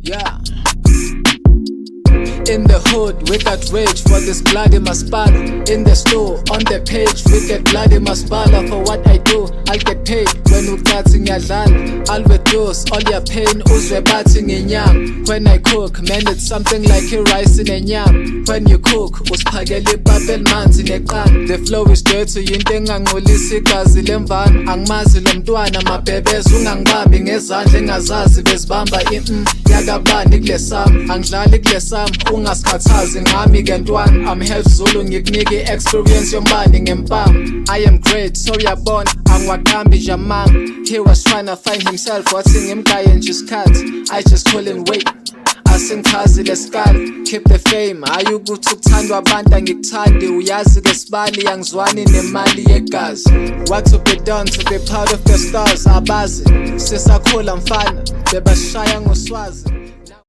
Yeah. In the hood, we got rage for this bloody maspala. In the store, on the page, we get bloody maspala. For what I do, I'll get paid. When uqathi ngiyadlala, I'll reduce all your pain. Uzwe bathi nginyama. When I cook, man, it's something like a rice in a nyama. When you cook, usiphakela ipapa elimanzi neqanda. The flow is dirty, yinto engangcolisa igazi lemvana. Angimazi lo mntwana mabhebeza, ungangibambi ngezandla engazazi bezibamba yakabani kulesami. Angidlali kulesami, ungasikhathazi ngami ke ntwana. I'm Health Zulu, ngikunike experience yombani ngempama. I am great, so uyabona angiwaqambi nje amanga. He was trying to find himself, wathi ngimgaye nje isikhathi. I just couldn't wait, asengikhazi lesikali. Keep the fame, hayi ukuthi ukuthandwa abantu angikuthandi. Uyazi ke sibali, angizwani nemali yegazi. What to be done to be part of the stars, abazi sisakhula mfana, bebashaya ngoswazi.